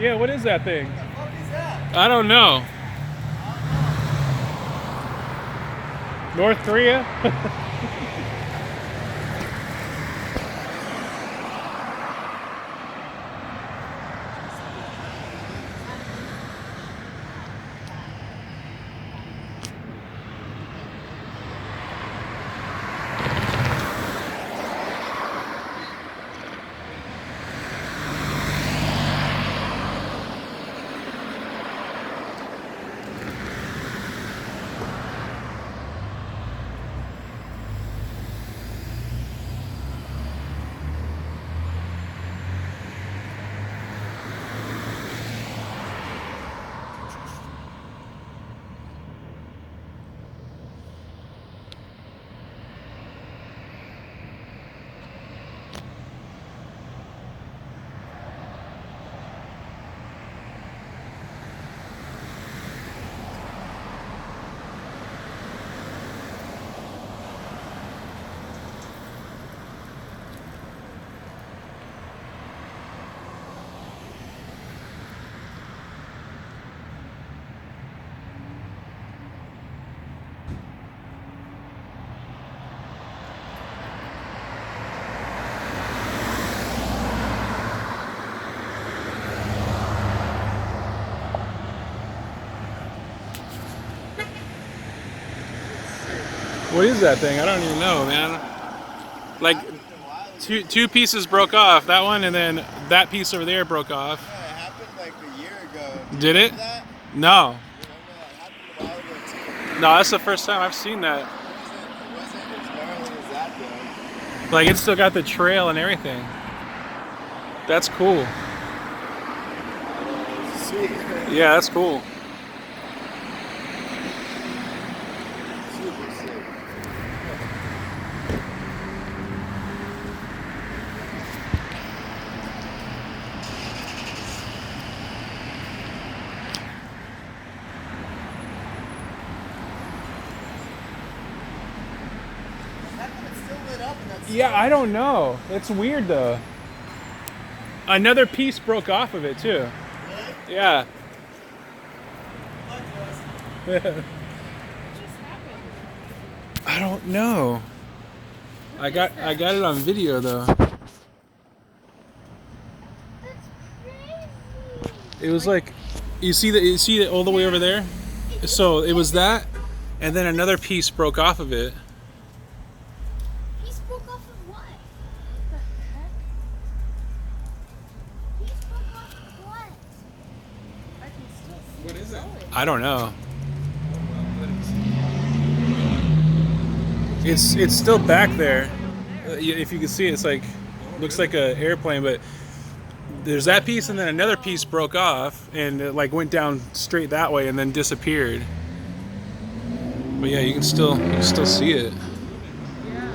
Yeah, what is that thing? What the fuck is that? I don't know. North Korea? What is that thing? I don't even know, man. Like, two pieces broke off. That one, and then that piece over there broke off. Yeah, it happened like a year ago. Do you Did it? remember that? No. Remember that happened a while ago too. No, that's the first time I've seen that. It wasn't as gnarly as that though. Like, it's still got the trail and everything. That's cool. Sweet. Yeah, that's cool. Super sick. How come it's still lit up and that's Yeah, I don't know. It's weird though. Another piece broke off of it too. Really? Yeah. What just I don't know. I got it on video though. That's crazy. It was like, you see it all the way over there? So it was that, and then another piece broke off of it. He spoke off of what? What the heck? He spoke off of what? I can still see What is it? going. I don't know. It's still back there. If you can see, it's like, looks like an airplane, but there's that piece, and then another piece broke off, and it like went down straight that way, and then disappeared. But yeah, you can still see it. Yeah. How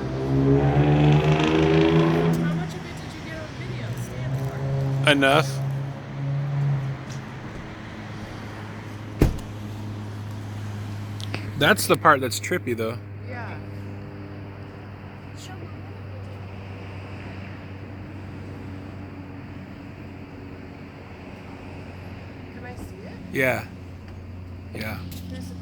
much of it did you get on video? Stand for? Enough. That's the part that's trippy though. Yeah. Show me. Can I see it? Yeah. Yeah. Here's the